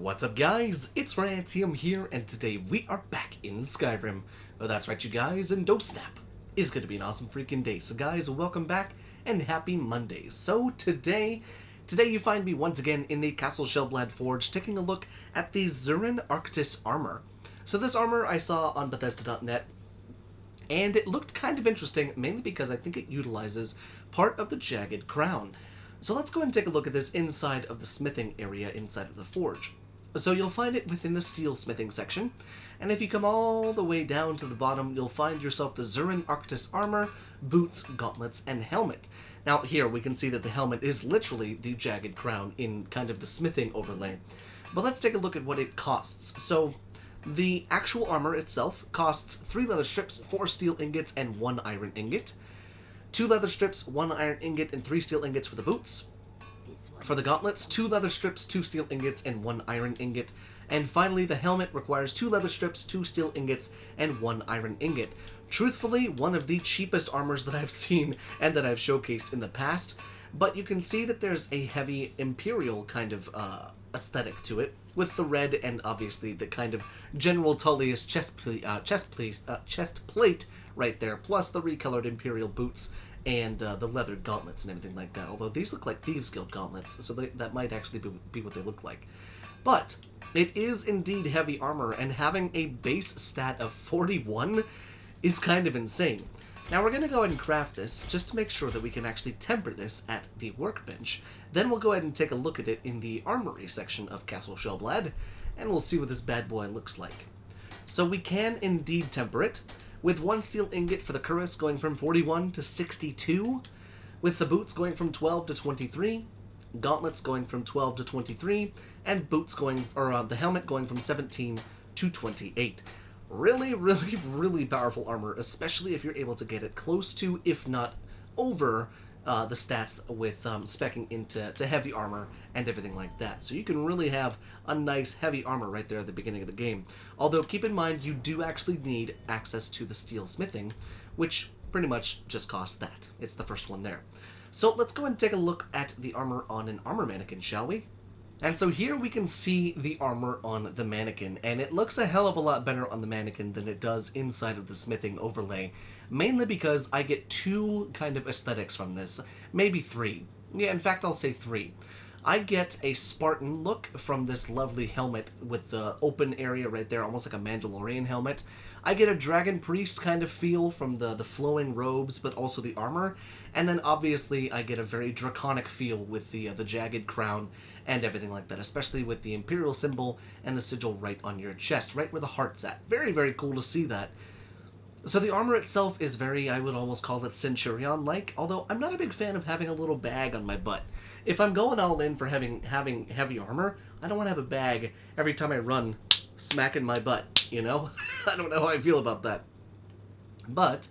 What's up guys, it's Rantium here, and today we are back in Skyrim. Oh, that's right you guys, and don't snap. It's gonna be an awesome freaking day. So guys, welcome back, and happy Monday. So today you find me once again in the Castle Shellblade Forge, taking a look at the ZURIN ARCTUS armor. So this armor I saw on Bethesda.net, and it looked kind of interesting, mainly because I think it utilizes part of the Jagged Crown. So let's go ahead and take a look at this inside of the smithing area inside of the forge. So you'll find it within the steel smithing section, and if you come all the way down to the bottom, you'll find yourself the ZURIN ARCTUS armor, boots, gauntlets, and helmet. Now here we can see that the helmet is literally the Jagged Crown in kind of the smithing overlay. But let's take a look at what it costs. So the actual armor itself costs 3 leather strips, 4 steel ingots, and 1 iron ingot. 2 leather strips, 1 iron ingot, and 3 steel ingots for the boots. For the gauntlets, 2 leather strips, 2 steel ingots, and 1 iron ingot. And finally, the helmet requires 2 leather strips, 2 steel ingots, and 1 iron ingot. Truthfully, one of the cheapest armors that I've seen and that I've showcased in the past, but you can see that there's a heavy Imperial kind of aesthetic to it, with the red and obviously the kind of General Tullius chest plate right there, plus the recolored Imperial boots and the leather gauntlets and everything like that. Although these look like Thieves Guild gauntlets, so that might actually be what they look like. But it is indeed heavy armor, and having a base stat of 41 is kind of insane. Now we're going to go ahead and craft this just to make sure that we can actually temper this at the workbench. Then we'll go ahead and take a look at it in the armory section of Castle Shellblade, and we'll see what this bad boy looks like. So we can indeed temper it, with 1 steel ingot for the cuirass going from 41 to 62, with the boots going from 12 to 23, gauntlets going from 12 to 23, and boots going, or the helmet going from 17 to 28. Really, really, really powerful armor, especially if you're able to get it close to, if not over, the stats with speccing into heavy armor and everything like that. So you can really have a nice heavy armor right there at the beginning of the game. Although keep in mind you do actually need access to the steel smithing, which pretty much just costs that. It's the first one there. So let's go ahead and take a look at the armor on an armor mannequin, shall we? And so here we can see the armor on the mannequin, and it looks a hell of a lot better on the mannequin than it does inside of the smithing overlay, mainly because I get 2 kind of aesthetics from this, maybe 3. Yeah, in fact I'll say 3. I get a Spartan look from this lovely helmet with the open area right there, almost like a Mandalorian helmet. I get a Dragon Priest kind of feel from the flowing robes, but also the armor. And then obviously I get a very draconic feel with the Jagged Crown and everything like that, especially with the Imperial symbol and the sigil right on your chest, right where the heart's at. Very, very cool to see that. So the armor itself is very, I would almost call it Centurion-like, although I'm not a big fan of having a little bag on my butt. If I'm going all in for having heavy armor, I don't want to have a bag every time I run smacking my butt, you know? I don't know how I feel about that. But,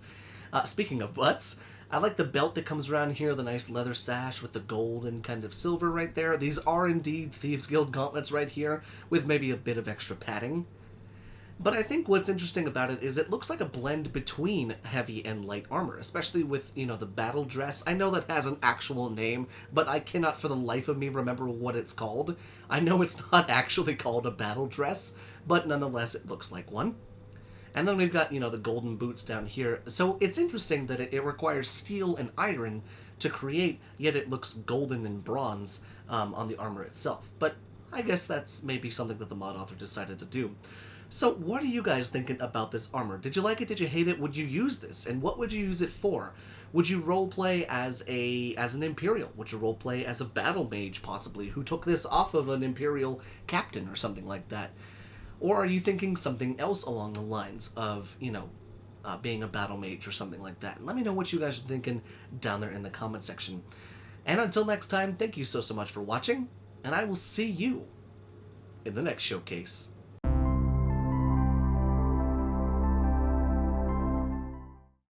speaking of butts, I like the belt that comes around here, the nice leather sash with the gold and kind of silver right there. These are indeed Thieves Guild gauntlets right here, with maybe a bit of extra padding. But I think what's interesting about it is it looks like a blend between heavy and light armor, especially with, you know, the battle dress. I know that has an actual name, but I cannot for the life of me remember what it's called. I know it's not actually called a battle dress, but nonetheless it looks like one. And then we've got, you know, the golden boots down here. So it's interesting that it requires steel and iron to create, yet it looks golden and bronze on the armor itself. But I guess that's maybe something that the mod author decided to do. So what are you guys thinking about this armor? Did you like it? Did you hate it? Would you use this? And what would you use it for? Would you roleplay as an Imperial? Would you roleplay as a battle mage, possibly, who took this off of an Imperial captain or something like that? Or are you thinking something else along the lines of, you know, being a battle mage or something like that? Let me know what you guys are thinking down there in the comment section. And until next time, thank you so much for watching, and I will see you in the next showcase.